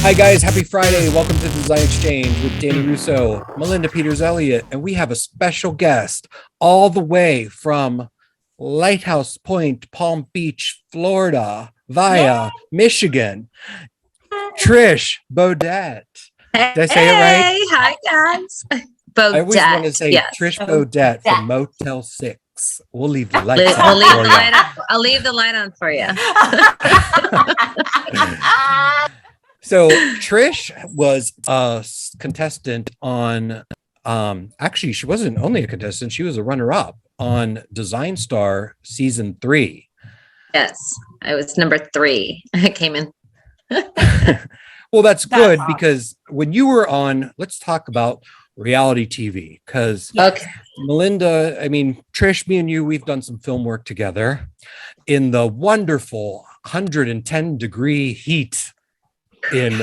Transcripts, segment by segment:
Hi guys, happy Friday. Welcome to Design Exchange with Danny Russo, Melinda Peters-Elliott, and we have a special guest all the way from Lighthouse Point, Palm Beach, Florida, via Michigan, Trish Beaudeut. Did I say it right? Hi guys. Beaudet. I always want to say yes. Trish Beaudeut from Motel 6. We'll leave the lights on We'll leave for the you. light on. I'll leave the light on for you. So Trish was a contestant on, actually, she wasn't only a contestant, she was a runner-up on Design Star season 3. Yes, I was number 3. I came in. Well, that's good awesome. because when you were on, let's talk about reality TV, because Okay. Melinda, I mean, Trish, me and you, we've done some film work together in the wonderful 110-degree heat in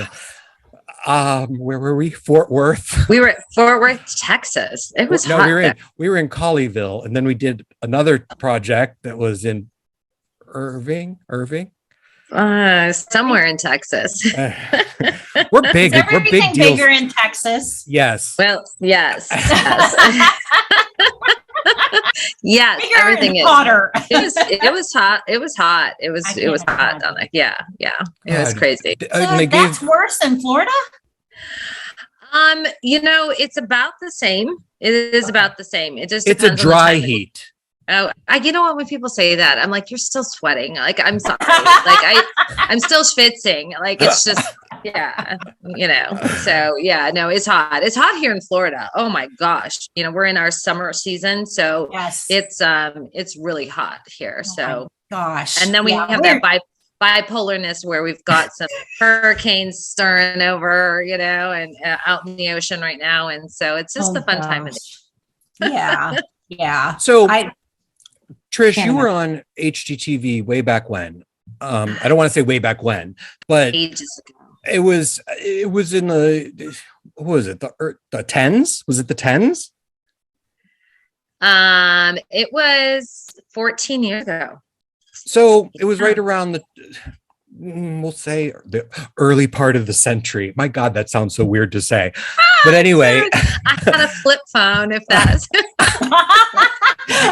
where were we? Fort Worth. We were at Fort Worth, Texas. It was no, hot. we were in Colleyville, and then we did another project that was in Irving. Somewhere in Texas. We're big. Is We're big deals. bigger in Texas. Yes. Well, yes. Yes, Bigger everything and is. hotter. It was hot. It was hot. It was hot down there. Yeah. It was crazy. That's worse than Florida? It's about the same. It is about the same. It just It's a depends on the dry time. heat. Oh, you know what? When people say that, I'm like, you're still sweating. Like, I'm sorry. Like, I'm still schwitzing. Like, it's just, yeah, So yeah, no, it's hot. It's hot here in Florida. Oh my gosh, we're in our summer season, so Yes. it's really hot here. So Gosh. and then we have that bipolarness where we've got some hurricanes stirring over, and out in the ocean right now, and so it's just the fun time of the year. Yeah. So Trish, you were on HGTV way back when. I don't want to say way back when, but ages ago. it was in the, what was it? The tens? Was it the tens? It was 14 years ago. So it was right around we'll say the early part of the century. My God, that sounds so weird to say. But anyway. I had a flip phone, if that's.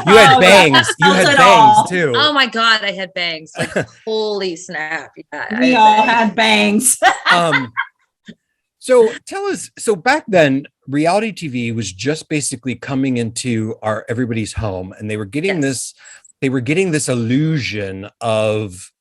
You had bangs. You had bangs too. Oh my God, I had bangs. Like, holy snap. Yeah, we all had bangs. So tell us, so back then, reality TV was just basically coming into everybody's home, and they were getting this illusion of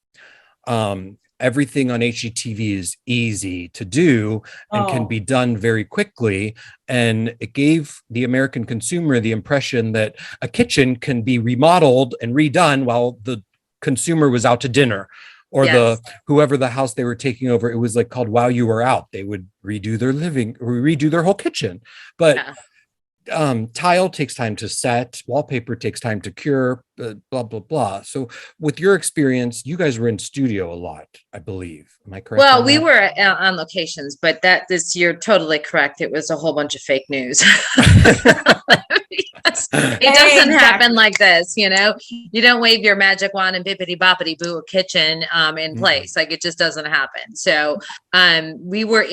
everything on HGTV is easy to do and can be done very quickly. And it gave the American consumer the impression that a kitchen can be remodeled and redone while the consumer was out to dinner, or whoever the house they were taking over. It was like called While You Were Out. They would redo their whole kitchen. But tile takes time to set, wallpaper takes time to cure, blah, blah, blah. So with your experience, you guys were in studio a lot, I believe. Am I correct? Well, we were on locations, but you're totally correct. It was a whole bunch of fake news. It doesn't happen like this, You don't wave your magic wand and bippity boppity boo a kitchen in place. Like, it just doesn't happen. So we were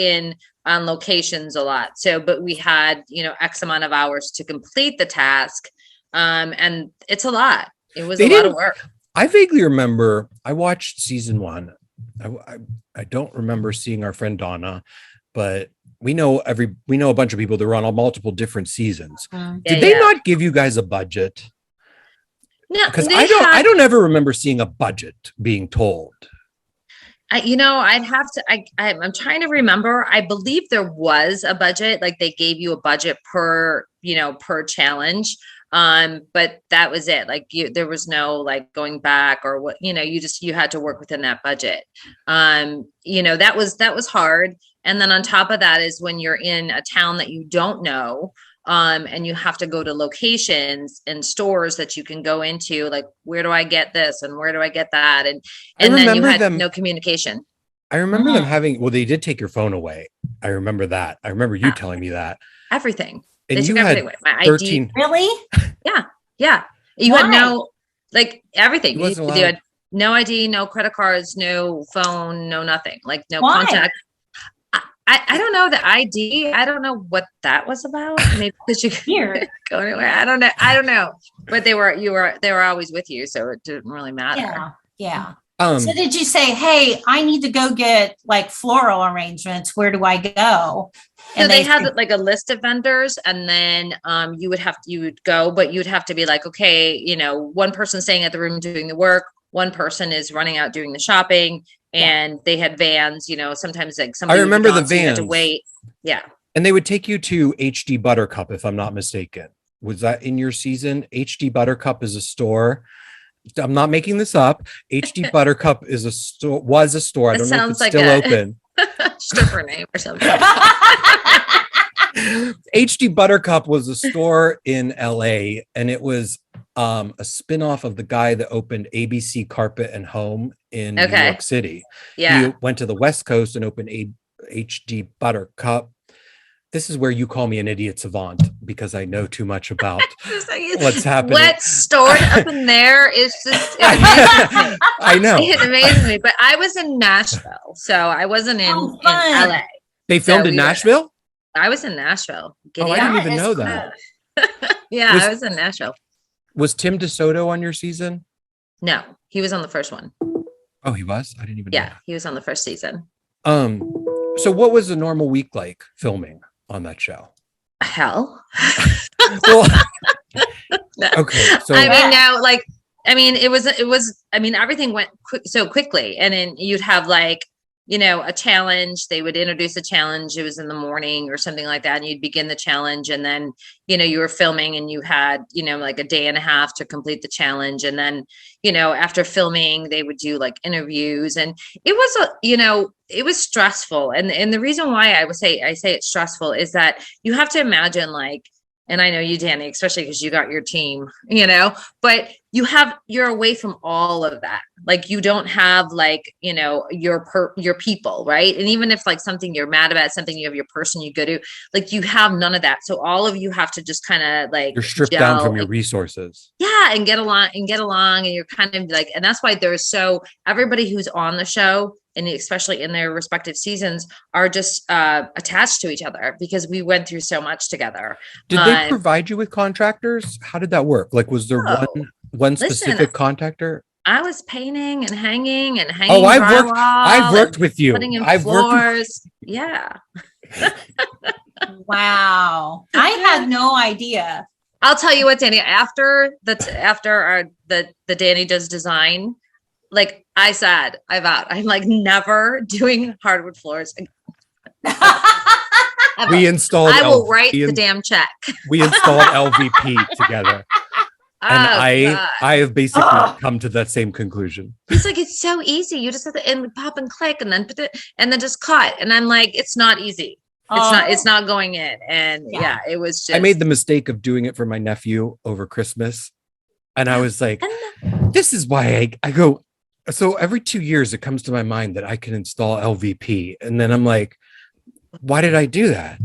on locations a lot. So, but we had, X amount of hours to complete the task. And it's a lot. It was a lot of work. I vaguely remember, I watched season 1. I don't remember seeing our friend Donna, but we know a bunch of people that were on multiple different seasons. Did they not give you guys a budget? No, because I don't ever remember seeing a budget being told. I'd have to, I'm trying to remember. I believe there was a budget, like they gave you a budget per challenge. But that was it. Like there was no like going back or what, you had to work within that budget. That was hard. And then on top of that is when you're in a town that you don't know, and you have to go to locations and stores that you can go into, like, where do I get this? And where do I get that? And then you had no communication. I remember them having, they did take your phone away. I remember that. I remember you telling me that. Everything. And they you took had everything away. My 13. ID. Really? Yeah. You Why? had no, like, everything. You wasn't had no ID, no credit cards, no phone, no nothing. Like, no Why? contact. I don't know the ID. I don't know what that was about. Maybe because you could go anywhere. I don't know. But they were always with you, so it didn't really matter. Yeah. So did you say, hey, I need to go get like floral arrangements. Where do I go? And so they had like a list of vendors, and then you would go, but you'd have to be like, okay, one person staying at the room doing the work, one person is running out doing the shopping, and they had vans, sometimes like somebody. I remember the vans. So you had to wait. Yeah. And they would take you to HD Buttercup, if I'm not mistaken. Was that in your season? HD Buttercup is a store. I'm not making this up. HD Buttercup is a store. Was a store. I don't know if it's like still open. Stripper name or something. HD Buttercup was a store in LA, and it was a spin-off of the guy that opened ABC Carpet and Home in New York City. Yeah. He went to the West Coast and opened HD Buttercup. This is where you call me an idiot savant because I know too much about what's happening. What's stored up in there is just, it amazes me. I know. It amazes me. But I was in Nashville, so I wasn't in LA. They filmed in Nashville? I was in Nashville. I didn't even know that. I was in Nashville. Was Tim DeSoto on your season? No, he was on the first one. Oh, he was? I didn't even know. Yeah, he was on the first season. So what was a normal week like filming on that show? Hell. Well, okay. So it was everything went so quickly, and then you'd have like, a challenge. They would introduce a challenge. It was in the morning or something like that. And you'd begin the challenge. And then, you were filming and you had, like a day and a half to complete the challenge. And then, after filming, they would do like interviews, and it was it was stressful. And the reason why I say it's stressful is that you have to imagine like, and I know you, Danny, especially because you got your team, but you're away from all of that. Like you don't have like, your people, right? And even if like something you're mad about, something you have your person you go to, like you have none of that. So all of you have to just kind of like, you're stripped down from your resources. Yeah. And get along. And you're kind of like, and that's why everybody who's on the show, and especially in their respective seasons, are just attached to each other because we went through so much together. Did they provide you with contractors? How did that work? Like, was there one specific contractor? I was painting and hanging. Oh, I've worked with you. Putting in floors. Yeah. Wow. I had no idea. I'll tell you what, Danny, after the Danny Does Design, like I said, I'm like never doing hardwood floors. We installed. I will write the damn check. We installed LVP together, and I have basically come to that same conclusion. He's like, it's so easy. You just have to pop and click, and then just cut. And I'm like, it's not easy. It's not going in. And it was just. I made the mistake of doing it for my nephew over Christmas, and I was like, this is why I go. So every 2 years, it comes to my mind that I can install LVP. And then I'm like, why did I do that?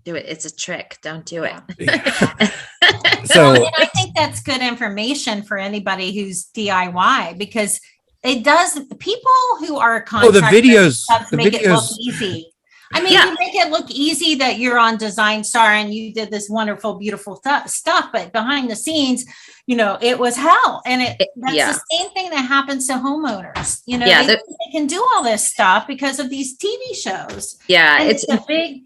Do it. It's a trick. Don't do it. Yeah. And I think that's good information for anybody who's DIY because it does. People who are contractors make it look easy. I mean, you make it look easy that you're on Design Star and you did this wonderful, beautiful stuff, but behind the scenes, it was hell. And that's the same thing that happens to homeowners. They can do all this stuff because of these TV shows. Yeah, and it's a big,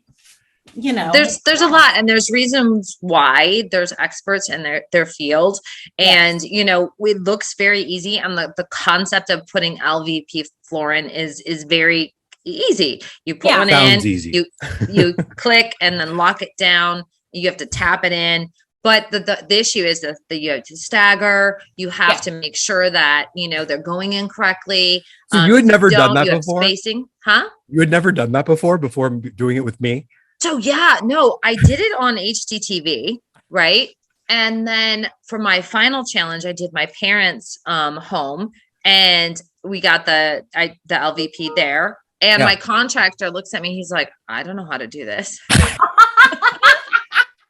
there's a lot, and there's reasons why. There's experts in their field, and it looks very easy. And the concept of putting LVP flooring is very easy. You put one in, easy. you click and then lock it down. You have to tap it in. But the issue is that you have to stagger. You have to make sure that, they're going in correctly. So you had never done that before? Spacing, huh? You had never done that before doing it with me? So no, I did it on HGTV, right? And then for my final challenge, I did my parents' home, and we got the LVP there. And my contractor looks at me. He's like, I don't know how to do this. And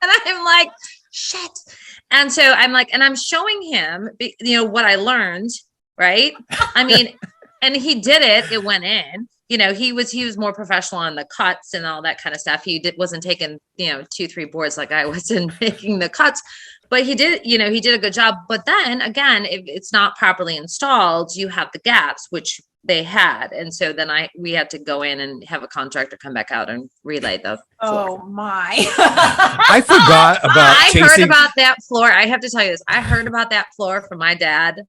I'm like, shit. And so I'm like, and I'm showing him, what I learned. Right. I mean, and he did it. It went in, he was more professional on the cuts and all that kind of stuff. Wasn't taking, 2-3 boards like I was in making the cuts, but he did a good job. But then again, if it's not properly installed, you have the gaps, which they had. And so then we had to go in and have a contractor come back out and relay the floor. Oh my. I forgot about heard about that floor. I have to tell you this. I heard about that floor from my dad.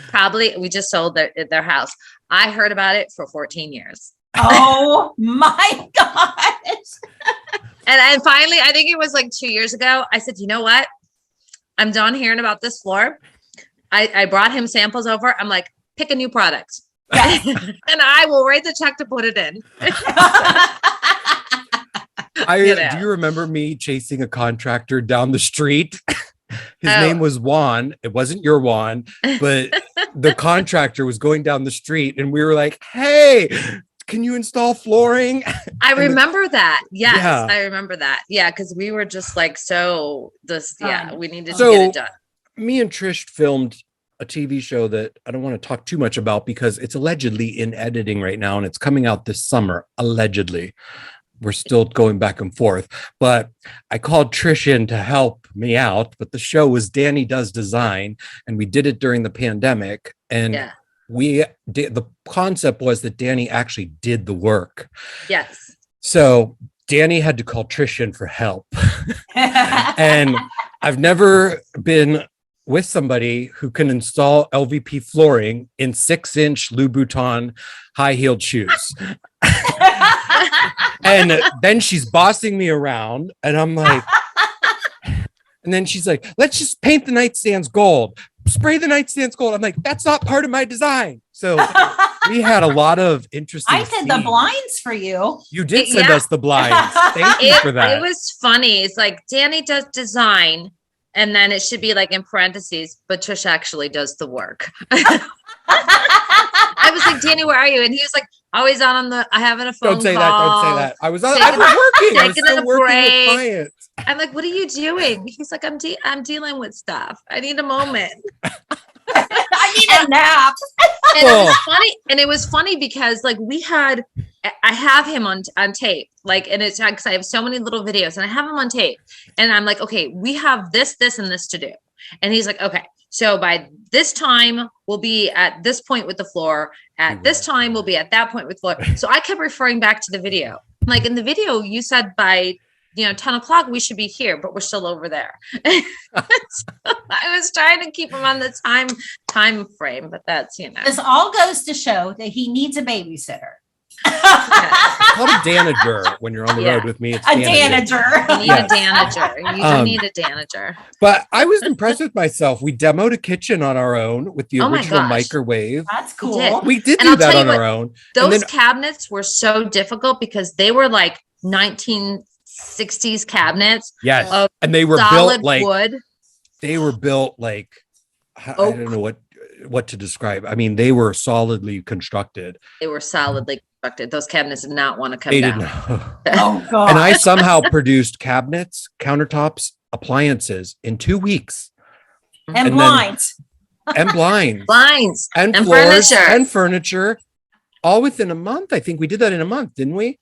Probably we just sold their house. I heard about it for 14 years. Oh my gosh. And finally, I think it was like 2 years ago, I said, you know what? I'm done hearing about this floor. I brought him samples over. I'm like, pick a new product. Yes. And I will write the check to put it in. Do you remember me chasing a contractor down the street? His name was Juan. It wasn't your Juan, but the contractor was going down the street and we were like, hey, can you install flooring? I remember that. Yes, yeah. I remember that. Yeah, because we were just like, we needed to get it done. Me and Trish filmed a TV show that I don't want to talk too much about because it's allegedly in editing right now and it's coming out this summer, allegedly. We're still going back and forth, but I called Trish in to help me out. But the show was Danny Does Design, and we did it during the pandemic. And the concept was that Danny actually did the work. Yes. So Danny had to call Trish in for help. And I've never been with somebody who can install LVP flooring in 6-inch Louboutin high-heeled shoes. And then she's bossing me around and I'm like, and then she's like, let's just paint the nightstands gold, spray the nightstands gold. I'm like, that's not part of my design. So we had a lot of interesting. I did the blinds for you. You did send us the blinds. Thank you for that. It was funny. It's like Danny does design. And then it should be like in parentheses, but Trish actually does the work. I was like, Danny, where are you? And he was like, always I having a phone call. Don't say that. I was working. I was still working with clients. I'm like, what are you doing? He's like, I'm dealing with stuff. I need a moment. I need a nap. And it was funny because like I have him on tape, like, and it's because I have so many little videos and I have him on tape and I'm like, okay, we have this, and this to do. And he's like, okay, so by this time we'll be at this point with the floor. At this time we'll be at that point with floor. So I kept referring back to the video. Like in the video, you said by 10 o'clock we should be here, but we're still over there. So I was trying to keep him on the time frame, but that's This all goes to show that he needs a babysitter. Call a danager when you're on the road with me. It's a danager. You need a danager. You do need a danager. But I was impressed with myself. We demoed a kitchen on our own with the original microwave. That's cool. We did do that on our own. Those cabinets were so difficult because they were like 1960s cabinets. Yes, and they were built like wood. They were built like I don't know what to describe. I mean, they were solidly constructed. Those cabinets did not want to come down. Oh God. And I somehow produced cabinets, countertops, appliances in 2 weeks. And blinds. And blinds. Blinds. And floors and furniture. All within a month. I think we did that in a month, didn't we?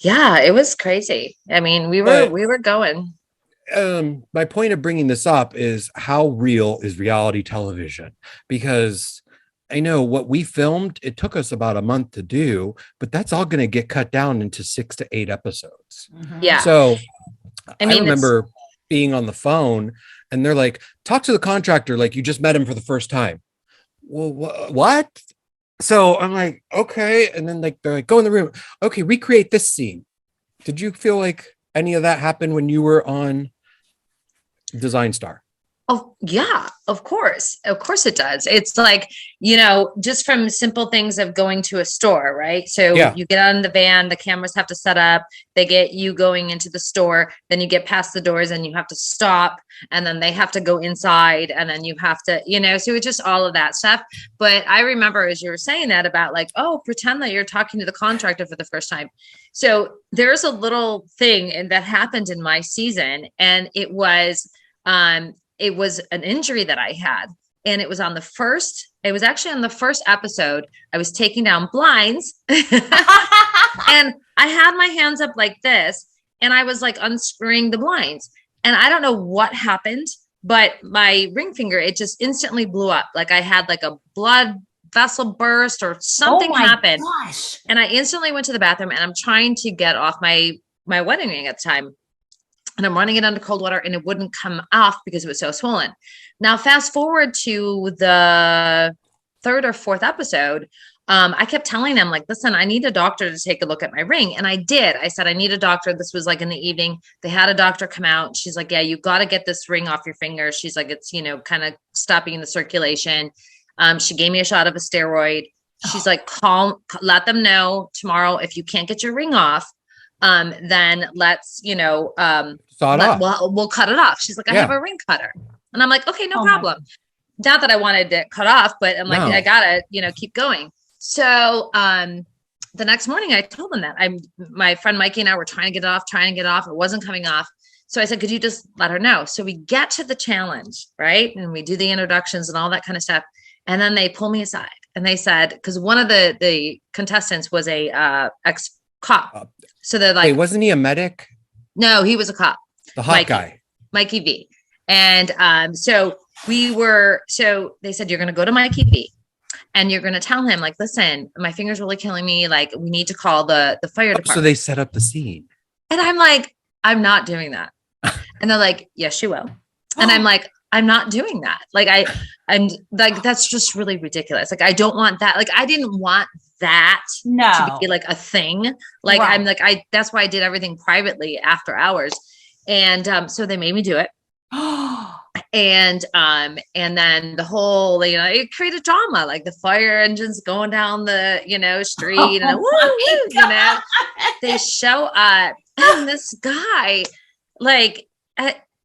Yeah, it was crazy. I mean, we were going. My point of bringing this up is how real is reality television? Because I know what we filmed, it took us about a month to do, but that's all going to get cut down into 6 to 8 episodes. Mm-hmm. Yeah. So I remember being on the phone and they're like, talk to the contractor like you just met him for the first time. Well, what? So I'm like, okay. And then they're like, go in the room. Okay, recreate this scene. Did you feel like any of that happened when you were on Design Star? Oh, yeah, of course. Of course it does. It's like, just from simple things of going to a store, right? So you get on the van, the cameras have to set up, they get you going into the store, then you get past the doors and you have to stop and then they have to go inside and then you have to, so it's just all of that stuff. But I remember as you were saying that about like, oh, pretend that you're talking to the contractor for the first time. So there's a little thing that happened in my season and it was an injury that I had. And it was actually on the first episode. I was taking down blinds and I had my hands up like this and I was like unscrewing the blinds. And I don't know what happened, but my ring finger, it just instantly blew up. Like I had like a blood vessel burst or something happened. Gosh. And I instantly went to the bathroom and I'm trying to get off my wedding ring at the time. And I'm running it under cold water and it wouldn't come off because it was so swollen. Now, fast forward to the 3rd or 4th episode. I kept telling them like, listen, I need a doctor to take a look at my ring. And I did. I said, I need a doctor. This was like in the evening. They had a doctor come out. She's like, yeah, you got to get this ring off your finger. She's like, it's, kind of stopping the circulation. She gave me a shot of a steroid. She's like, let them know tomorrow. If you can't get your ring off, then let's, we'll cut it off. She's like, I have a ring cutter. And I'm like, okay, no problem. Not that I wanted it cut off, but I'm like, I gotta, keep going. So, the next morning I told them that my friend Mikey and I were trying to get it off. It wasn't coming off. So I said, could you just let her know? So we get to the challenge, right? And we do the introductions and all that kind of stuff. And then they pull me aside and they said, cause one of the contestants was a ex-cop. So they're like, wait, wasn't he a medic? No, he was a cop. The hot guy. Mikey V. And so they said, you're going to go to Mikey V and you're going to tell him like, listen, my finger's really killing me. Like we need to call the fire department. So they set up the scene. And I'm like, I'm not doing that. And they're like, yes, you will. And I'm like, I'm not doing that. Like and that's just really ridiculous. Like, I don't want that. Like, I didn't want that to be like a thing. Like, right. I'm like, that's why I did everything privately after hours. And so they made me do it. And then the whole, it created drama, like the fire engines going down the, street and they show up and this guy, like,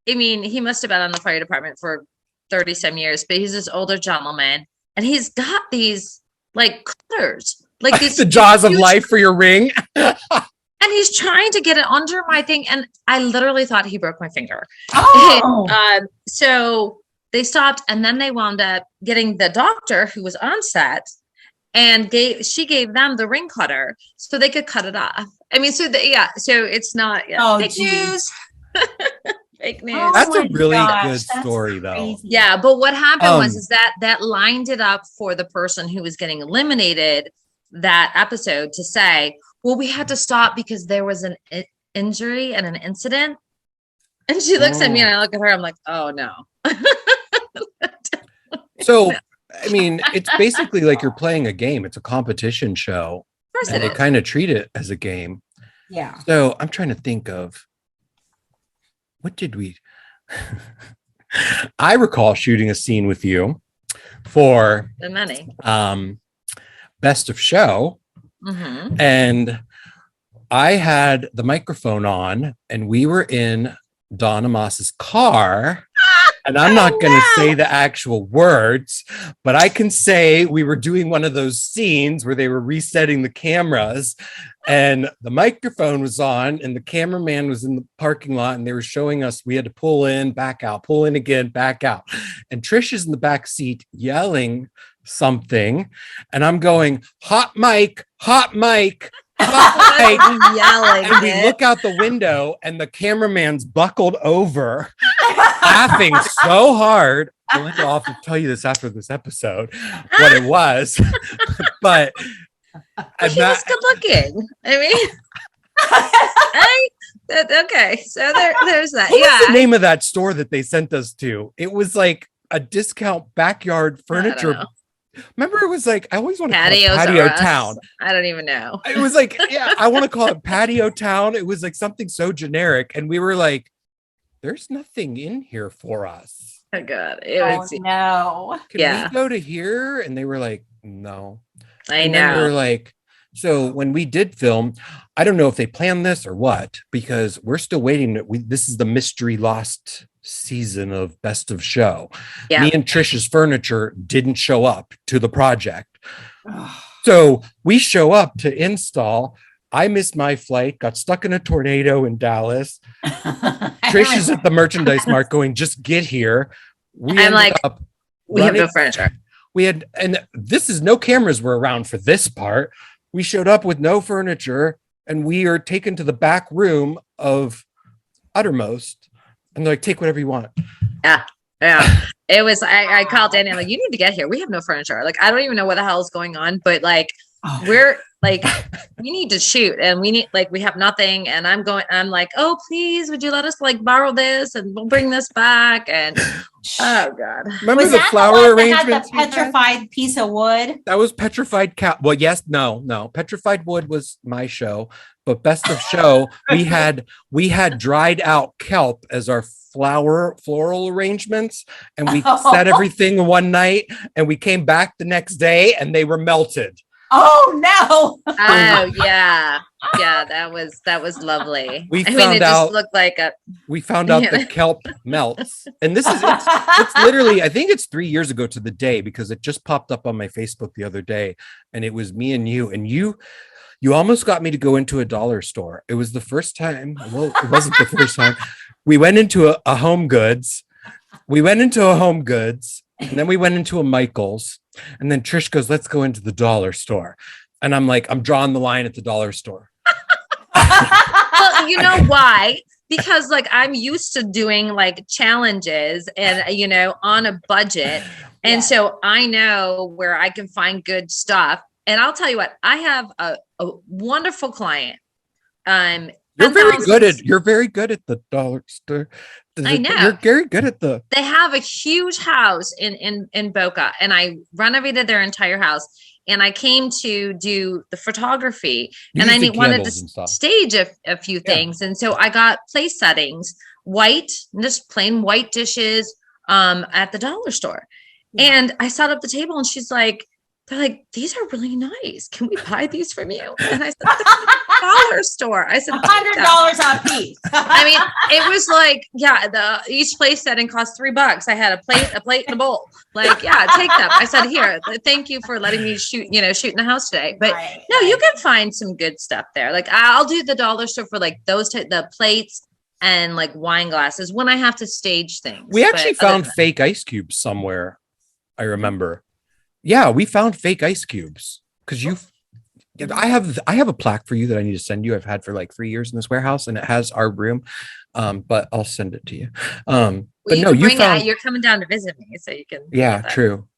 he must have been on the fire department for 30 some years, but he's this older gentleman and he's got these like cutters, like these the jaws of life for your ring. And he's trying to get it under my thing. And I literally thought he broke my finger. And, so they stopped and then they wound up getting the doctor who was on set and she gave them the ring cutter so they could cut it off. I mean, so it's not fake news. Fake news. That's a really good story though. Crazy. Yeah. But what happened was that lined it up for the person who was getting eliminated that episode to say, well, we had to stop because there was an injury and an incident. And she looks at me and I look at her. I'm like, oh no. So, I mean, it's basically like you're playing a game. It's a competition show. Of course and it they is. kind of treat it as a game. Yeah. So I'm trying to think of what did we, I recall shooting a scene with you for the money. Best of Show. Mm-hmm. And I had the microphone on and we were in Donna Moss's car. And I'm not going to say the actual words, but I can say we were doing one of those scenes where they were resetting the cameras and the microphone was on and the cameraman was in the parking lot and they were showing us we had to pull in, back out, pull in again, back out. And Trish is in the back seat yelling something. And I'm going, hot mic, hot mic. Yelling, and we look out the window and the cameraman's buckled over laughing so hard. Melinda, I'll have to tell you this after this episode what it was. But he was good looking. I mean, okay, so there's that. What was the name of that store that they sent us to? It was like a discount backyard furniture. Remember, it was like, I always want to call it Patio Town. I don't even know. It was like, I want to call it Patio Town. It was like something so generic. And we were like, there's nothing in here for us. Oh, God. No. Can we go to here? And they were like, no. I know. We were like, so when we did film, I don't know if they planned this or what, because we're still waiting. This is the mystery lost season of Best of Show. Yeah. Me and Trish's furniture didn't show up to the project. So we show up to install. I missed my flight, got stuck in a tornado in Dallas. Trish is at the merchandise mart going, just get here. We ended up We have no furniture. We had, and this is no cameras were around for this part. We showed up with no furniture, and we are taken to the back room of Uttermost, and they're like, take whatever you want. Yeah. It was, I called Danny, I'm like, you need to get here. We have no furniture. Like, I don't even know what the hell is going on, but like, we're like, we need to shoot, and we have nothing. And I'm like, oh, please, would you let us like borrow this, and we'll bring this back? And oh God. Remember the flower arrangement? The petrified piece of wood? That was petrified cat. Well, yes, no. Petrified wood was my show, but best of show, we had dried out kelp as our floral arrangements, and we set everything one night, and we came back the next day and they were melted. Oh no. Oh yeah. That was lovely. We found out just looked like we found out the kelp melts. And this is it's literally, I think it's 3 years ago to the day, because it just popped up on my Facebook the other day, and it was me and you almost got me to go into a dollar store. It was the first time. Well, it wasn't the first time. We went into a Home Goods. And then we went into a Michael's, and then Trish goes, let's go into the dollar store. And I'm like, I'm drawing the line at the dollar store. Well, you know why? Because like, I'm used to doing like challenges and, on a budget. And so I know where I can find good stuff. And I'll tell you what, I have a wonderful client. You're very good at the dollar store. I know. You're very good at they have a huge house in Boca, and I renovated their entire house, and I came to do the photography, and I wanted to stage a few things. And so I got place settings, just plain white dishes, at the dollar store. Yeah. And I set up the table, and they're like, these are really nice. Can we buy these from you? And I said, the dollar store. I said, $100 a piece. I mean, it was like, each place setting cost $3. I had a plate and a bowl. Like, yeah, take them. I said, here, thank you for letting me shoot in the house today. But you can find some good stuff there. Like, I'll do the dollar store for like the plates and like wine glasses when I have to stage things. We actually found fake ice cubes somewhere. I remember. Yeah, we found fake ice cubes because I have a plaque for you that I need to send you. I've had for like 3 years in this warehouse, and it has our room. But I'll send it to you. But no, you're coming down to visit me, so you can. Yeah, true.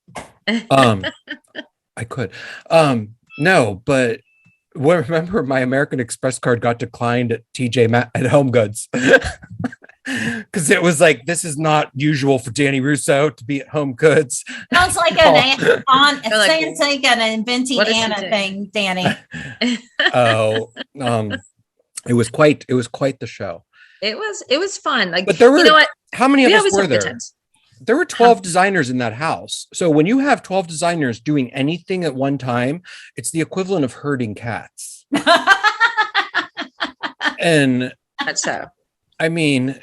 I could. No, but remember my American Express card got declined at at Home Goods. Because it was like, this is not usual for Danny Russo to be at Home Goods. Sounds like an inventing Anna thing, Danny. It was quite the show. It was fun. Like, but there were, how many of us were there? Times. There were 12 designers in that house. So when you have 12 designers doing anything at one time, it's the equivalent of herding cats. And that's so. I mean,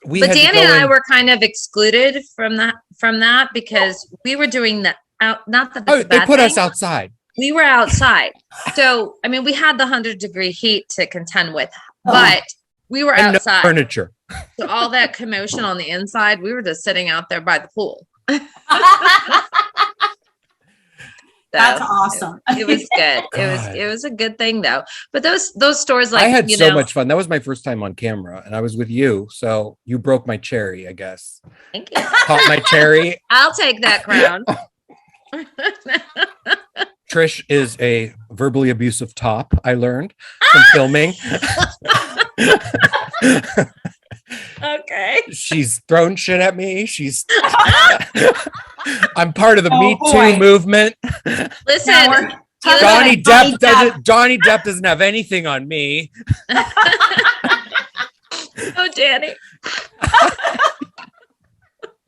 Danny and I were kind of excluded from that because we were doing that out. Not that they put us outside. We were outside, so I mean, we had the 100-degree heat to contend with, but we were outside. No furniture. So all that commotion on the inside, we were just sitting out there by the pool. That's awesome. It was good. It was a good thing though. But those stores, like, I had so much fun. That was my first time on camera, and I was with you, so you broke my cherry, I guess. Thank you. Caught my cherry. I'll take that crown. Trish is a verbally abusive top, I learned from filming. Okay. She's thrown shit at me. I'm part of the Me Too movement. Listen, Johnny Depp doesn't have anything on me. Oh, Danny.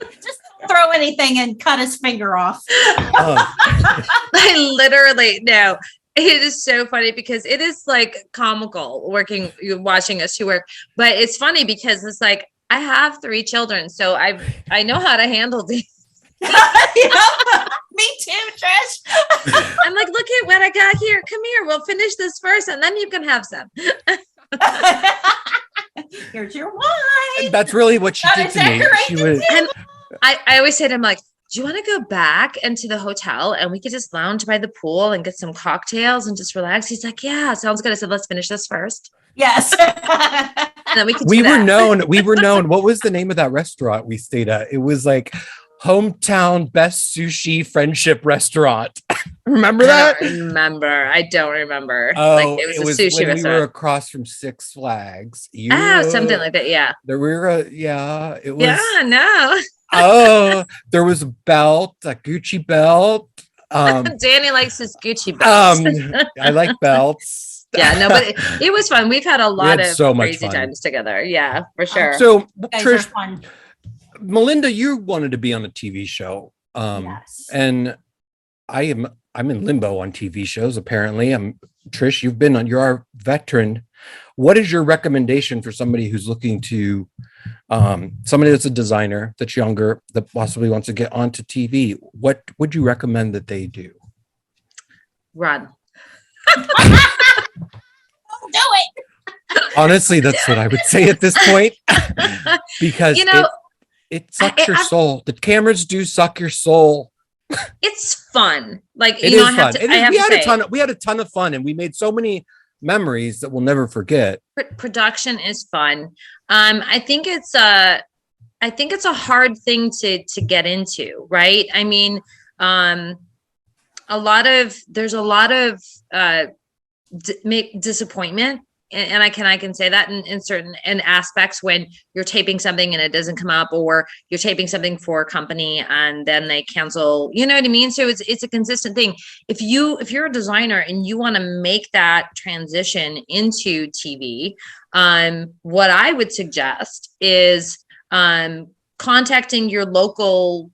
Just don't throw anything and cut his finger off. I literally, no. It is so funny because it is like comical watching us two work, but it's funny because it's like, I have 3 children, so I know how to handle these. Me too, Trish. I'm like, look at what I got here. Come here. We'll finish this first, and then you can have some. Here's your wine. That's really what she did to me. She was. And I always say to him, like, do you want to go back into the hotel and we could just lounge by the pool and get some cocktails and just relax? He's like, yeah, sounds good. I said, let's finish this first. Yes. And then we were known. What was the name of that restaurant we stayed at? It was like hometown best sushi friendship restaurant. Remember that? I don't remember. Oh, like it was a sushi when restaurant. We were across from Six Flags. Something like that. Yeah. There were it was. Yeah, no. Oh, there was a belt, a Gucci belt. Danny likes his Gucci belts. I like belts. Yeah, no, but it was fun. We've had a lot of so crazy times together. Yeah, for sure. So Trish, Melinda, you wanted to be on a TV show. Yes. And I'm in limbo on TV shows, apparently. Trish, you're our veteran. What is your recommendation for somebody who's looking to, somebody that's a designer, that's younger, that possibly wants to get onto TV? What would you recommend that they do? Run. Don't do it. Honestly, that's what I would say at this point. Because it sucks your soul. The cameras do suck your soul. It's fun. Like, we had a ton of fun, and we made so many memories that we'll never forget. Production is fun. I think it's a hard thing to get into, right? I mean, there's a lot of disappointment. And I can say that in certain aspects when you're taping something and it doesn't come up, or you're taping something for a company and then they cancel, you know what I mean? So it's a consistent thing. If you're a designer and you want to make that transition into TV, what I would suggest is contacting your local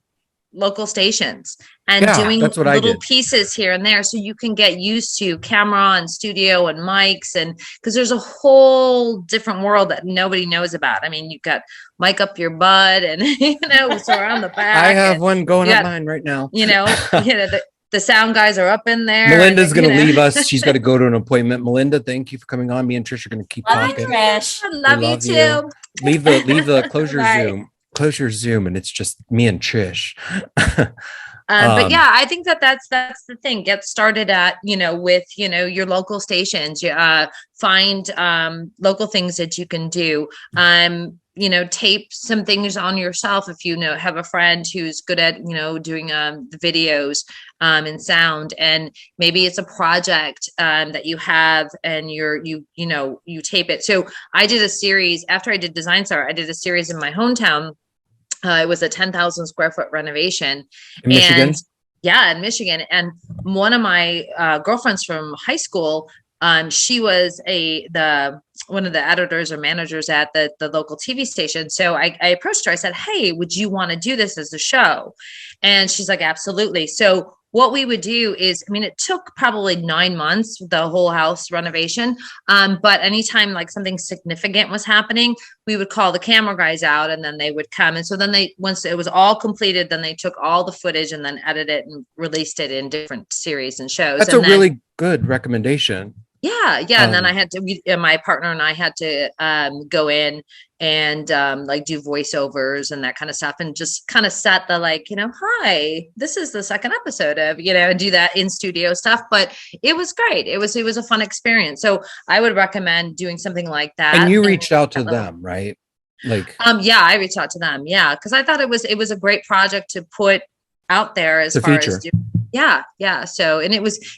stations and doing little pieces here and there, so you can get used to camera and studio and mics, and because there's a whole different world that nobody knows about. I mean, you've got mic up your butt, and so around the back. I have one going up mine right now. The sound guys are up in there. Melinda's going to leave us. She's got to go to an appointment. Melinda, thank you for coming on. Me and Trish are going to keep talking. Trish. Love you too. Leave the close your Zoom. Close your Zoom, and it's just me and Trish. But yeah, I think that's the thing. Get started at, with, your local stations. Find local things that you can do. Tape some things on yourself if have a friend who's good at doing the videos and sound, and maybe it's a project that you have and you tape it. So I did a series after I did Design Star. I did a series in my hometown. It was a 10,000 square foot renovation in Michigan. In Michigan. And one of my girlfriends from high school, she was one of the editors or managers at the local TV station. So I approached her. I said, hey, would you want to do this as a show? And she's like, absolutely. So what we would do is, it took probably 9 months, the whole house renovation. But anytime like something significant was happening, we would call the camera guys out and then they would come. And so then once it was all completed, then they took all the footage and then edited it and released it in different series and shows. That's really good recommendation. Yeah. And then I had to, my partner and I had to go in and do voiceovers and that kind of stuff, and just kind of set the hi, this is the second episode of, and do that in studio stuff. But it was great. It was a fun experience. So I would recommend doing something like that. And you reached out to them, right? I reached out to them. Yeah. Cause I thought it was a great project to put out there as far as yeah. So, and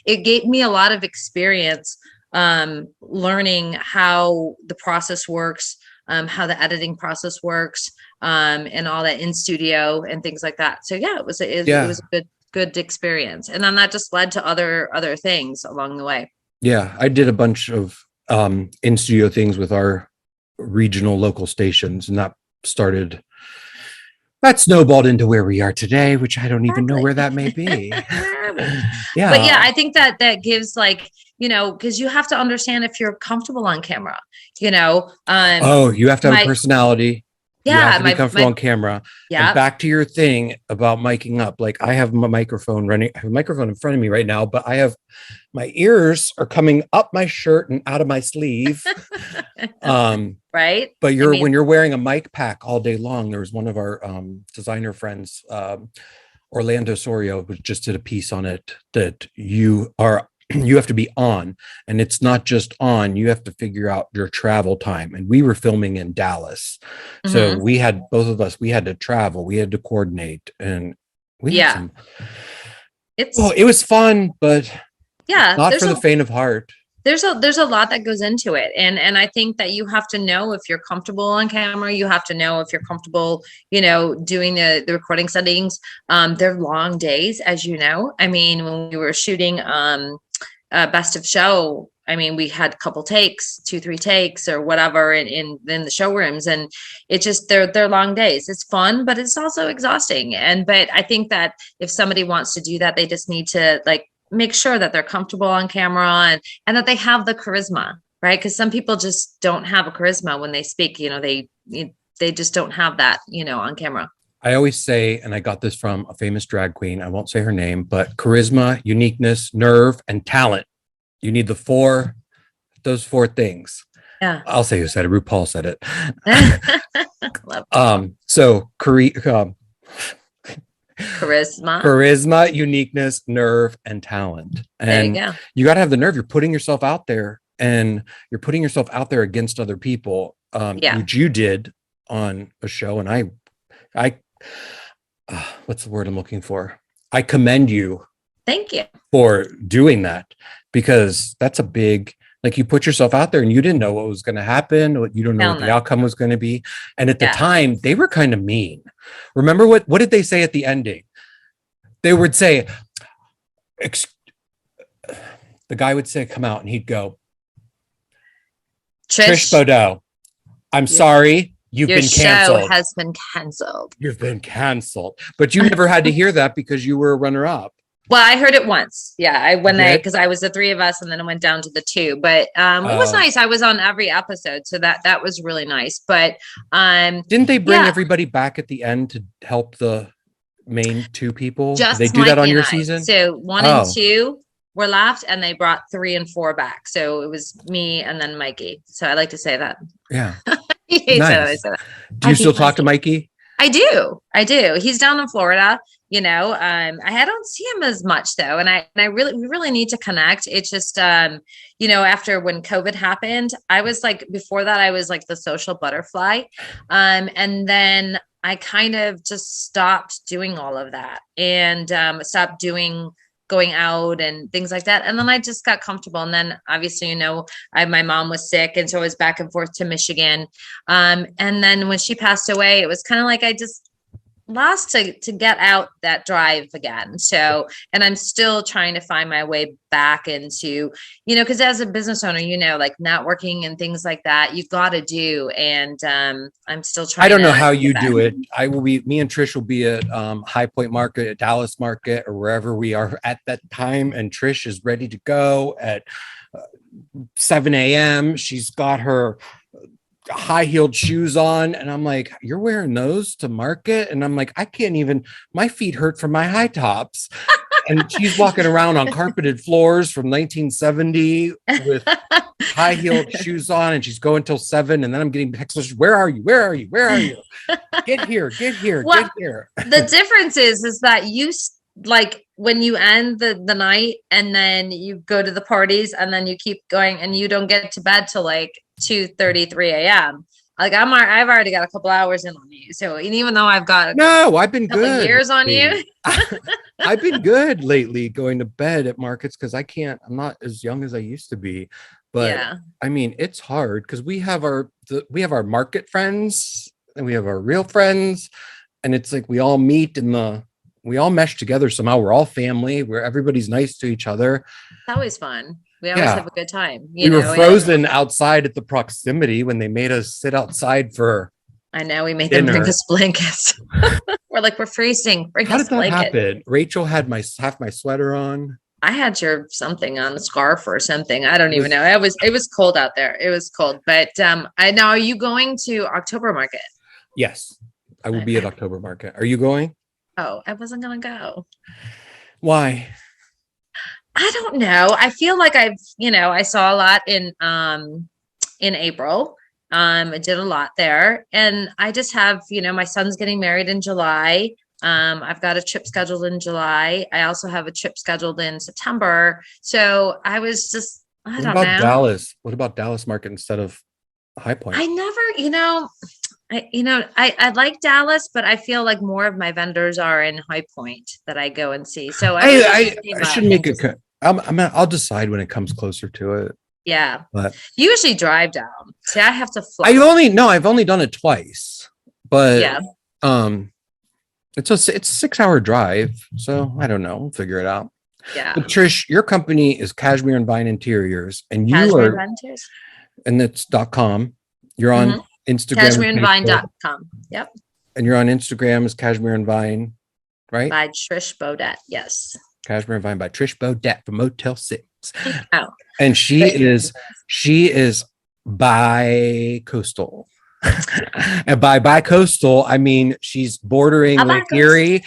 it gave me a lot of experience learning how the process works, how the editing process works, and all that in studio and things like that. So yeah, it was a good experience. And then that just led to other things along the way. Yeah. I did a bunch of in studio things with our regional local stations, and that snowballed into where we are today, which I don't even know where that may be. Yeah. But yeah, I think that gives because you have to understand if you're comfortable on camera, you have to have a personality. Yeah. You have to be comfortable on camera. Yeah. And back to your thing about miking up. I have my microphone running. I have a microphone in front of me right now, but my ears are coming up my shirt and out of my sleeve. Right. But when you're wearing a mic pack all day long, there was one of our designer friends, Orlando Sorio just did a piece on it, that you have to be on, and it's not just on, you have to figure out your travel time. And we were filming in Dallas. So we had, both of us, we had to travel, we had to coordinate, and we had some, it was fun, but not for the faint of heart. There's a lot that goes into it. And I think that you have to know if you're comfortable on camera. You have to know if you're comfortable, doing the recording settings. They're long days, as you know. I mean, when we were shooting Best of Show, I mean, we had a couple takes, 2-3 takes or whatever in the showrooms. And it just, they're long days. It's fun, but it's also exhausting. But I think that if somebody wants to do that, they just need to make sure that they're comfortable on camera and that they have the charisma, right? Because some people just don't have a charisma when they speak. They just don't have that, on camera. I always say, and I got this from a famous drag queen, I won't say her name, but charisma, uniqueness, nerve, and talent. You need those four things. Yeah. I'll say who said it. RuPaul said it. So charisma, uniqueness, nerve, and talent. And you got to have the nerve. You're putting yourself out there, and you're putting yourself out there against other people, which you did on a show. And I what's the word I'm looking for? I commend you. Thank you for doing that, because that's a big, you put yourself out there and you didn't know what was going to happen. You don't know what the outcome was going to be. And at the time they were kind of mean. Remember what did they say at the ending? They would say, the guy would say, come out, and he'd go, Trish Beaudeut, I'm sorry. You've been canceled. Your show has been canceled. You've been canceled. But you never had to hear that because you were a runner-up. Well, I heard it once. Yeah. Because I was the 3 of us, and then it went down to the 2. But it was nice. I was on every episode. So that was really nice. But didn't they bring everybody back at the end to help the main 2 people? Just Did they do that on your season? So 1 and 2 were left, and they brought 3 and 4 back. So it was me and then Mikey. So I like to say that. Yeah. Nice. Do you still talk to Mikey? I do. He's down in Florida. I don't see him as much though. And we really need to connect. It's just, after when COVID happened, I was before that, I was the social butterfly. And then I kind of just stopped doing all of that and stopped going out and things like that. And then I just got comfortable. And then obviously, my mom was sick, and so I was back and forth to Michigan. And then when she passed away, it was kind of I just lost to get out that drive again. So, and I'm still trying to find my way back into, because as a business owner, networking and things like that, you've got to do. And I'm still trying. I don't know how you do it. Me and Trish will be at High Point Market, at Dallas Market, or wherever we are at that time. And Trish is ready to go at 7 a.m. She's got her high-heeled shoes on, and I'm like, you're wearing those to market? And I'm like, I can't even, my feet hurt from my high tops. And she's walking around on carpeted floors from 1970 with high-heeled shoes on, and she's going till 7. And then I'm getting texts, where are you? Get here. Well, get here. The difference is that you when you end the night, and then you go to the parties, and then you keep going, and you don't get to bed till 2:33 a.m. I've already got a couple hours in on you. So, and even though I've got I've been good years on you. I've been good lately going to bed at markets, because I'm not as young as I used to be. But I mean, it's hard because we have our market friends, and we have our real friends, and it's we all meet we all mesh together somehow. We're all family, where everybody's nice to each other. It's always fun. We always have a good time. We were frozen outside at the proximity when they made us sit outside for. I know, we made them bring us blankets. We're freezing. How did that happen? Rachel had half my sweater on. I had your something on, a scarf or something. I don't even know. It was cold out there. It was cold. But now, are you going to October Market? Yes, I will be at October Market. Are you going? Oh, I wasn't gonna go. Why? I don't know. I feel like I saw a lot in April. I did a lot there, and I just have, my son's getting married in July. I've got a trip scheduled in July. I also have a trip scheduled in September. So I was just, I don't know. Dallas? What about Dallas market instead of High Point? I never, I like Dallas, but I feel like more of my vendors are in High Point that I go and see. So I should make a. I'll decide when it comes closer to it. Yeah, but you usually drive down. See, I have to fly. I've only done it twice, but yeah. It's a 6-hour drive, so I don't know. We'll figure it out. Yeah. But Trish, your company is Cashmere and Vine Interiors, and and it's .com. You're on Instagram. CashmereandVine.com. Yep. And you're on Instagram as Cashmere and Vine, right? By Trish Beaudeut. Yes. Cashmere and Vine by Trish Beaudeut from Motel 6. Oh. And she is bi-coastal. And by bi-coastal, I mean she's bordering Lake Erie,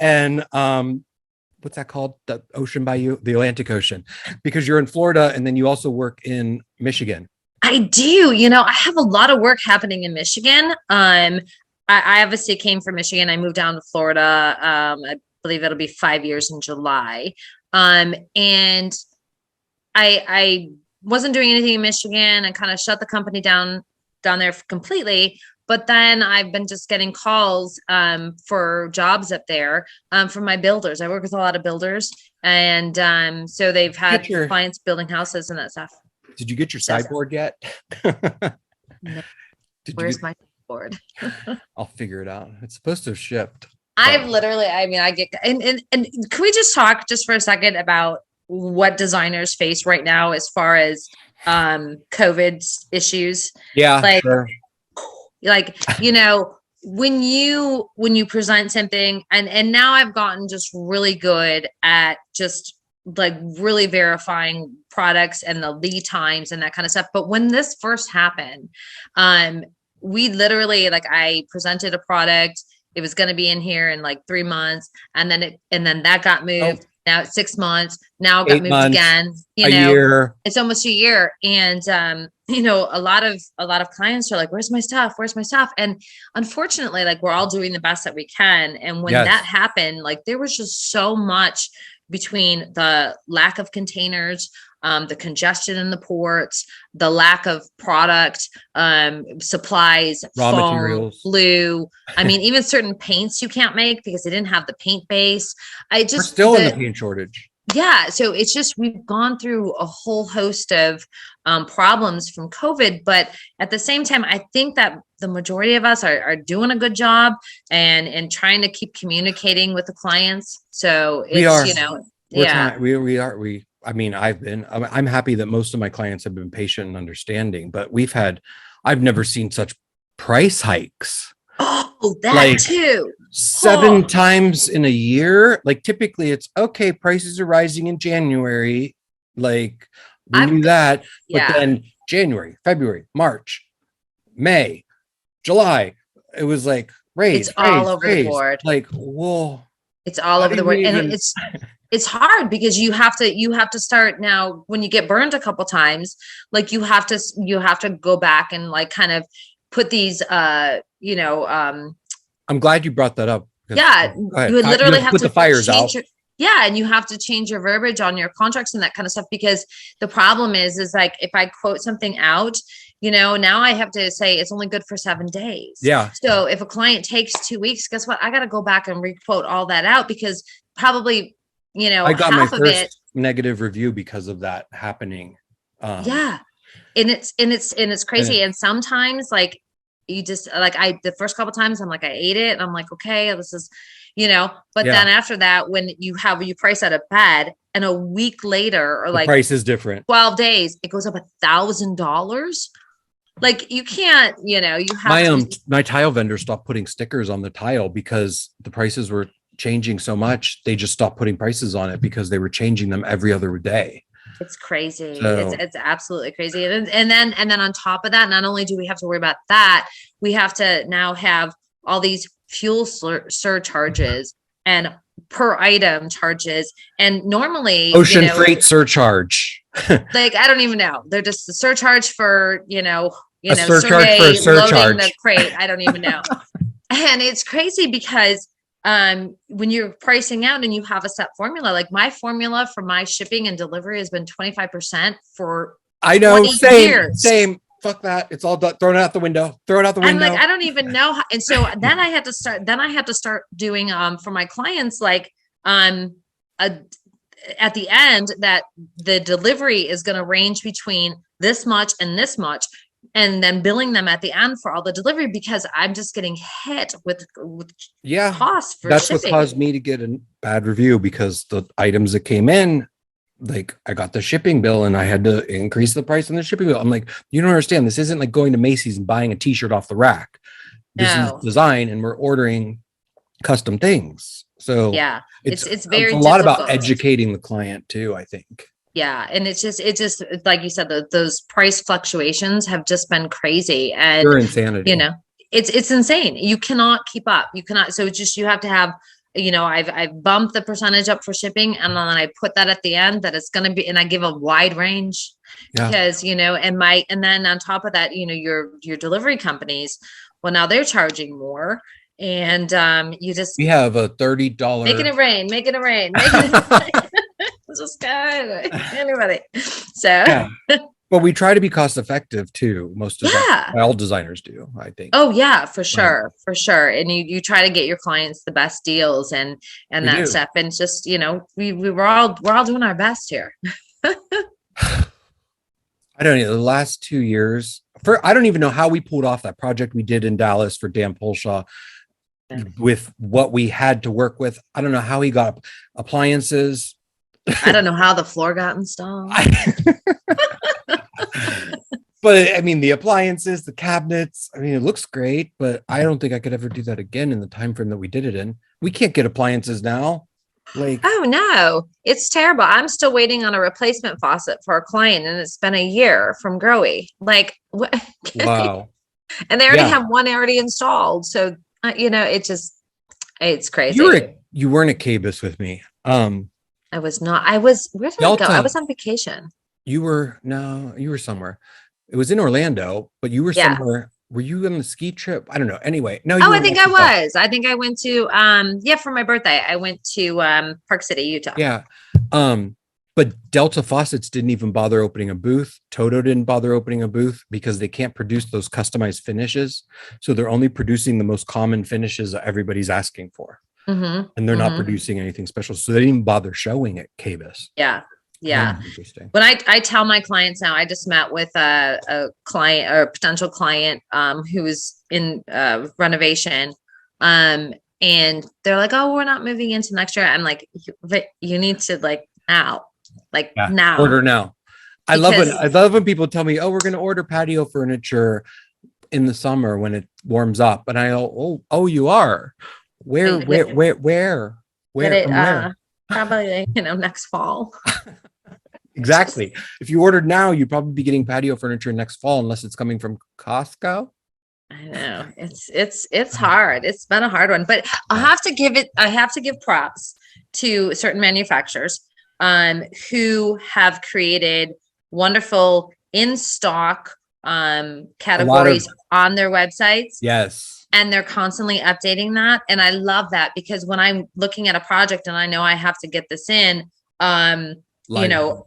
and what's that called? The ocean by you, the Atlantic Ocean, because you're in Florida and then you also work in Michigan. I do. I have a lot of work happening in Michigan. I obviously came from Michigan. I moved down to Florida. I believe it'll be 5 years in July. And I wasn't doing anything in Michigan and kind of shut the company down there completely. But then I've been just getting calls for jobs up there from my builders. I work with a lot of builders. And so they've had clients building houses and that stuff. Did you get your sideboard yet? No. Where's my board? I'll figure it out. It's supposed to have shipped. I've literally, I get, and can we just talk just for a second about what designers face right now as far as COVID issues? Yeah. Sure. When you present something and now I've gotten just really good at just like really verifying products and the lead times and that kind of stuff. But when this first happened, we literally, I presented a product. It was going to be in here in like 3 months. And then that got moved. Oh. Now it's 6 months. Now it got moved months, again. A year. It's almost a year. And, a lot of clients are like, where's my stuff? Where's my stuff? And unfortunately, we're all doing the best that we can. And when that happened, there was just so much between the lack of containers, the congestion in the ports, the lack of product, supplies, raw foam, materials, glue. I mean, even certain paints you can't make because they didn't have the paint base. We're still in the paint shortage. Yeah. So it's just, we've gone through a whole host of problems from COVID, but at the same time, I think that the majority of us are doing a good job and trying to keep communicating with the clients. So it's, I'm happy that most of my clients have been patient and understanding, but I've never seen such price hikes. Oh, that too. 7 times in a year. Typically it's okay. Prices are rising in January. We knew that, but then January, February, March, May, July, it was raise. It's all over the board. Whoa. It's all over the board. And it's hard because you have to start now when you get burned a couple times, you have to go back and kind of put these, I'm glad you brought that up. Yeah. You would literally have put the fires out. And you have to change your verbiage on your contracts and that kind of stuff, because the problem is if I quote something out, now I have to say it's only good for 7 days. Yeah. So if a client takes 2 weeks, guess what? I got to go back and requote all that out because probably, I got my first negative review because of that happening. And it's crazy. And sometimes you just the first couple times I'm I ate it and I'm okay, this is, but then after that, when you price out of bed and a week later or the price is different, 12 days, it goes up $1,000. You can't, you have my tile vendor stopped putting stickers on the tile because the prices were changing so much. They just stopped putting prices on it because they were changing them every other day. It's crazy. It's absolutely crazy. And then on top of that, not only do we have to worry about that, we have to now have all these fuel surcharges and per item charges. And normally ocean freight surcharge. I don't even know. They're just the surcharge for, a surcharge for a surcharge. Loading the crate. I don't even know. And it's crazy because when you're pricing out and you have a set formula, like my formula for my shipping and delivery has been 25% for I know, same. Fuck that. It's all done. Thrown out the window. Throw it out the window. I'm like, I don't even know how, and so then I had to start doing for my clients, like at the end, that the delivery is going to range between this much and this much, and then billing them at the end for all the delivery, because I'm just getting hit with costs for that's shipping. what caused me to get a bad review, because the items that came in, like I got the shipping bill and I had to increase the price on the shipping bill. I'm like, you don't understand. This isn't like going to Macy's and buying a t-shirt off the rack. This is design, and we're ordering custom things. So yeah, it's very a lot about educating the client too, I think. Yeah. And it's just like you said, those price fluctuations have just been crazy, and pure insanity. You know, it's insane. You cannot keep up. You cannot. So it's just, you have to have, you know, I've bumped the percentage up for shipping, and then I put that at the end that it's going to be, and I give a wide range because, you know, and then on top of that, you know, your delivery companies, well, now they're charging more. And we have a $30 making it rain. Just God, anybody. So but we try to be cost effective too. Most of all designers do, I think. Oh yeah, for sure. And you try to get your clients the best deals and that stuff. And it's just, you know, we're all doing our best here. I don't know, the last 2 years, I don't even know how we pulled off that project we did in Dallas for Dan Polshaw with what we had to work with. I don't know how he got appliances. I don't know how the floor got installed. But I mean, the appliances, the cabinets, I mean, it looks great, but I don't think I could ever do that again in the time frame that we did it in. We can't get appliances now. Like, oh no, it's terrible. I'm still waiting on a replacement faucet for a client, and it's been a year from Growy. Like, what? Wow. And they already have one already installed. So, you know, it's crazy. You weren't at Cabus with me. I was not. Where did I go? I was on vacation. You were somewhere. It was in Orlando, but you were somewhere. Were you on the ski trip? I don't know. Anyway, no. I think I was. I think I went to for my birthday. I went to Park City, Utah. Yeah. But Delta Faucets didn't even bother opening a booth. Toto didn't bother opening a booth because they can't produce those customized finishes. So they're only producing the most common finishes that everybody's asking for. Mm-hmm. And they're not producing anything special. So they didn't even bother showing at Cabus. Yeah. Interesting. When I tell my clients now, I just met with a client or a potential client who's in renovation. And they're like, oh, we're not moving into next year. I'm like, but you need to now. Now. Order now. I love when people tell me, oh, we're going to order patio furniture in the summer when it warms up. And I go, oh, you are. Where? Probably, next fall. Exactly. If you ordered now, you'd probably be getting patio furniture next fall, unless it's coming from Costco. I know it's hard. It's been a hard one, but I have to give props to certain manufacturers who have created wonderful in-stock categories on their websites. Yes. And they're constantly updating that. And I love that, because when I'm looking at a project and I know I have to get this in, I know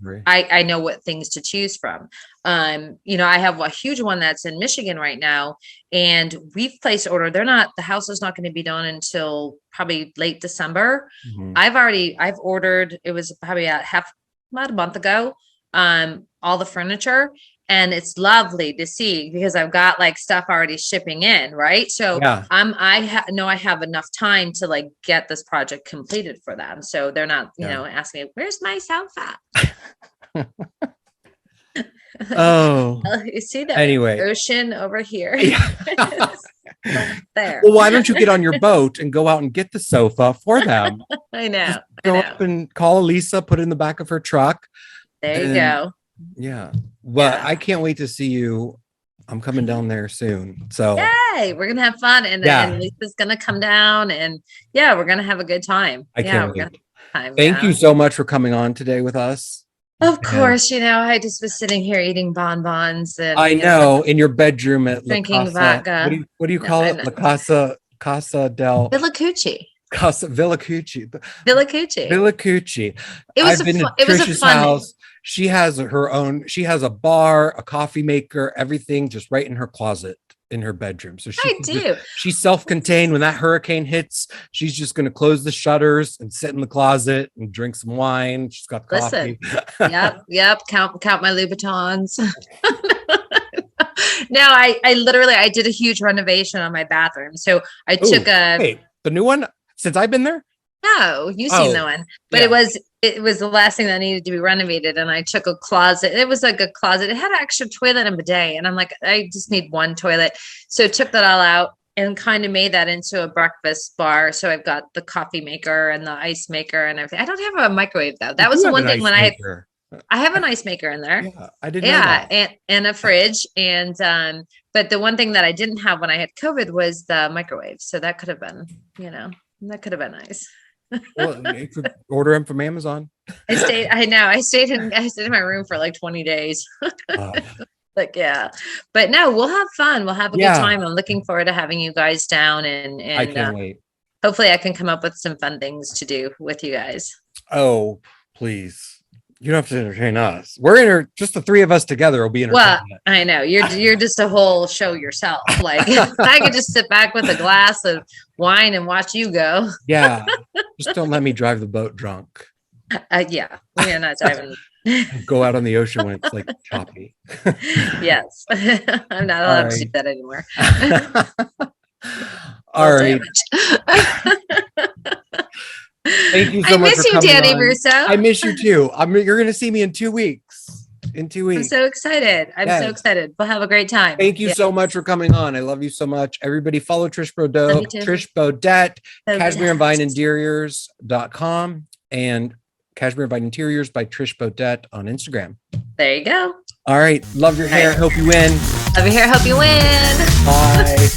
what things to choose from. I have a huge one that's in Michigan right now, and we've placed order. The house is not going to be done until probably late December. Mm-hmm. I've ordered, it was probably about a month ago, all the furniture. And it's lovely to see, because I've got stuff already shipping in. Right. So I know I have enough time to get this project completed for them. So they're not, asking me, where's my sofa? Oh, you see that ocean over here? There. Well, why don't you get on your boat and go out and get the sofa for them? I know. Just go up and call Lisa, put it in the back of her truck. There you go. Yeah. Well, I can't wait to see you. I'm coming down there soon. So yay, we're gonna have fun, and Lisa's gonna come down, and we're gonna have a good time. I can't wait. Thank you so much for coming on today with us. Of course, I just was sitting here eating bonbons, and I know in your bedroom at drinking vodka. What do you call it? La Casa Casa del Villacucci. Casa Villacucci. Villacucci. Villacucci. I've been to Trish's house. She has her own, she has a bar, a coffee maker, everything just right in her closet in her bedroom. So she's self-contained. When that hurricane hits, she's just going to close the shutters and sit in the closet and drink some wine. She's got coffee. Yep. Count my Louboutins. No, I did a huge renovation on my bathroom. So I took the new one since I've been there. No, you've seen the one, but it was the last thing that needed to be renovated. And I took a closet. It was like a closet. It had an extra toilet and bidet. And I'm like, I just need one toilet. So took that all out and kind of made that into a breakfast bar. So I've got the coffee maker and the ice maker and everything. I don't have a microwave though. That was the one thing when I have an ice maker in there. Yeah, I didn't know that. And a fridge. And but the one thing that I didn't have when I had COVID was the microwave. So that could have been, that could have been nice. Well, you could order them from Amazon. I stayed in my room for like 20 days. But no, we'll have fun. We'll have a good time. I'm looking forward to having you guys down and I can't wait. Hopefully I can come up with some fun things to do with you guys. Oh, please. You don't have to entertain us. We're just the three of us together will be entertaining. Well, I know you're just a whole show yourself. Like I could just sit back with a glass of wine and watch you go. Yeah. Just don't let me drive the boat drunk. Yeah. We're not driving. Go out on the ocean when it's like choppy. Yes. I'm not allowed to do that anymore. All right. Thank you so much. I miss you, Danny Russo. I miss you too. You're going to see me in 2 weeks. I'm so excited. I'm so excited. We'll have a great time. Thank you so much for coming on. I love you so much. Everybody follow Trish Beaudeut, Trish Beaudet, Cashmere Vine Interiors.com and Cashmere Vine Interiors by Trish Beaudeut on Instagram. There you go. All right. Love your hair. Hope you win. Love your hair. Hope you win. Bye.